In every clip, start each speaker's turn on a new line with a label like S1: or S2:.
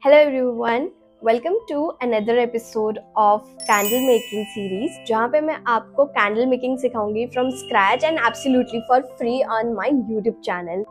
S1: Hello everyone, welcome to another episode of candle making series जहाँ पे मैं आपको कैंडल मेकिंग सिखाऊंगी from scratch and absolutely for free on my YouTube channel.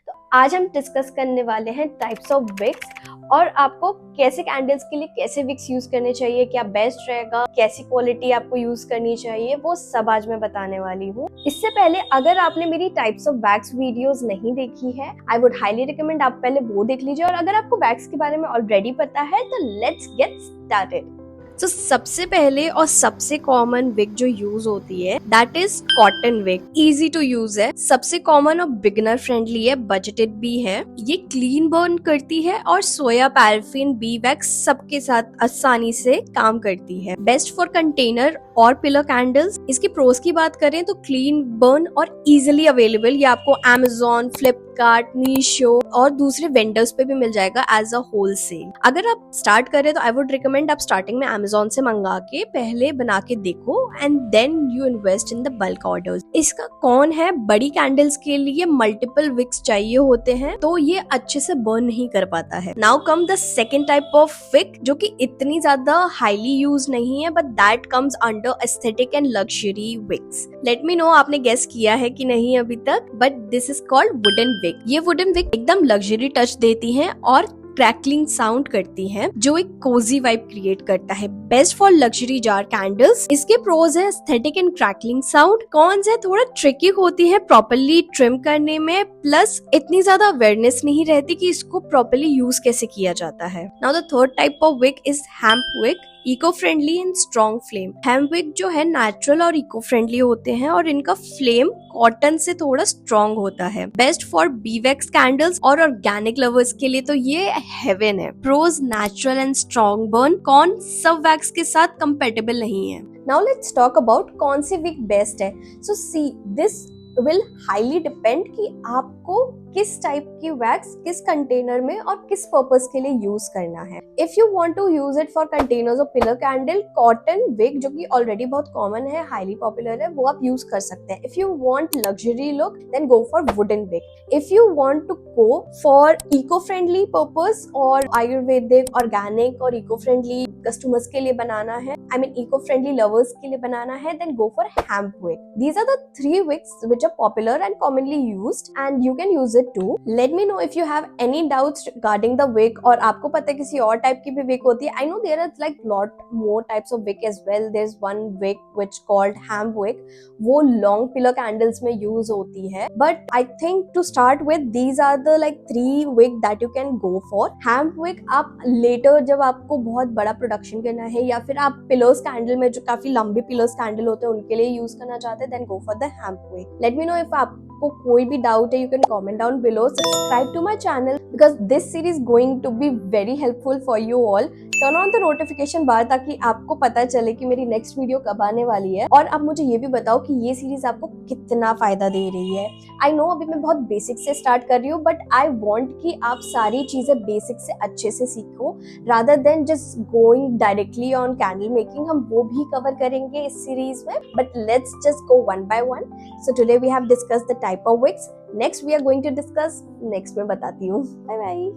S1: तो आज हम डिस्कस करने वाले हैं टाइप्स ऑफ विक्स और आपको कैसे कैंडल्स के लिए कैसे विक्स यूज करने चाहिए, क्या बेस्ट रहेगा, कैसी क्वालिटी आपको यूज करनी चाहिए, वो सब आज मैं बताने वाली हूँ। इससे पहले अगर आपने मेरी टाइप्स ऑफ वैक्स वीडियोस नहीं देखी है, आई वुड हाईली रिकमेंड आप पहले वो देख लीजिए। और अगर आपको वैक्स के बारे में ऑलरेडी पता है तो लेट्स गेट स्टार्टेड। तो सबसे पहले और सबसे कॉमन विग जो यूज होती है that is cotton wick. Easy to use है, सबसे कॉमन और बिगिनर फ्रेंडली है, बजटेड भी है, ये क्लीन बर्न करती है और सोया पैराफिन बी वैक्स सबके साथ आसानी से काम करती है। बेस्ट फॉर कंटेनर और पिलो कैंडल्स। इसकी प्रोस की बात करें तो क्लीन बर्न और इजिली अवेलेबल, ये आपको Amazon, फ्लिपकार्ट, मीशो और दूसरे वेंडर्स पे भी मिल जाएगा एज अ होलसेल। अगर आप स्टार्ट करें तो आई वुड रिकमेंड आप स्टार्टिंग में Amazon से मंगा के पहले बना के देखो and then you invest in the bulk orders. इसका कौन है, बड़ी कैंडल्स के लिए मल्टीपल विक्स चाहिए होते हैं तो ये अच्छे से बर्न नहीं कर पाता है। Now come the second type of wick जो कि इतनी ज्यादा हाईली यूज नहीं है but that comes under aesthetic and luxury wicks. Let me know आपने गेस किया है कि नहीं अभी तक, but this is called wooden wick. ये वुडन विक एकदम लग्जरी टच देती है और क्रैकलिंग साउंड करती है जो एक कोजी वाइब क्रिएट करता है। Best for luxury jar candles. इसके प्रोज है aesthetic and crackling sound, cons है थोड़ा ट्रिकी होती है प्रॉपर्ली ट्रिम करने में, प्लस इतनी ज्यादा अवेयरनेस नहीं रहती कि इसको प्रॉपर्ली यूज कैसे किया जाता है। Now the third type of wick is hemp wick. Eco friendly and strong flame. Hemp wick जो है नेचुरल और इको फ्रेंडली होते हैं और इनका फ्लेम कॉटन से थोड़ा स्ट्रॉन्ग होता है। Best for bee wax candles और ऑर्गेनिक लवर्स के लिए तो ये हेवन है। Pros natural and strong burn, कौन सब वैक्स के साथ कंपेटेबल नहीं है। नाउ लेट्स टॉक अबाउट कौन सी विक बेस्ट है। So see this will highly depend कि आपको किस टाइप की वैक्स किस कंटेनर में और किस पर्पस के लिए यूज करना है। If you want to use it for containers of pillar candle, cotton wick जो कि ऑलरेडी बहुत कॉमन है, हाईली पॉपुलर है, वो आप यूज कर सकते हैं। If you want luxury look then go for wooden wick. If you want to go for eco friendly purpose और आयुर्वेदिक, ऑर्गेनिक और इको फ्रेंडली कस्टमर्स के लिए बनाना है, I mean eco friendly lovers के लिए बनाना है, then go for hemp wick. These are the three wicks which are popular and commonly used and you can use it too. Let me know if you have any doubts regarding the wick और आपको पता है किसी और type की भी wick होती है। I know there are like lot more types of wick as well. There's one wick which called hemp wick, वो long pillar candles में use होती है। But I think to start with these are the like three wick that you can go for. Hemp wick आप later जब आपको बहुत बड़ा production करना है या फिर आप पिलर्स कैंडल में जो काफी लंबे पिलर्स कैंडल होते हैं उनके लिए यूज करना चाहते हैं, then go for the hemp wick. Let me know if आपको कोई भी डाउट है, you can comment down below. Subscribe to my channel because this series going to be very helpful for you all. Turn on the notification bar ताकि आपको पता चले कि मेरी नेक्स्ट वीडियो कब आने वाली है। और अब मुझे ये भी बताओ कि ये सीरीज आपको कितना फायदा दे रही है। आई नो अभी मैं बहुत बेसिक से स्टार्ट कर रही हूँ बट आई वांट कि आप सारी चीजें बेसिक से अच्छे से सीखो rather than just going directly on candle making. हम वो भी कवर करेंगे इस सीरीज में but let's just go one by one. So today we have discussed the type of wicks. Next we are going to discuss, next में बताती हूँ। Bye bye.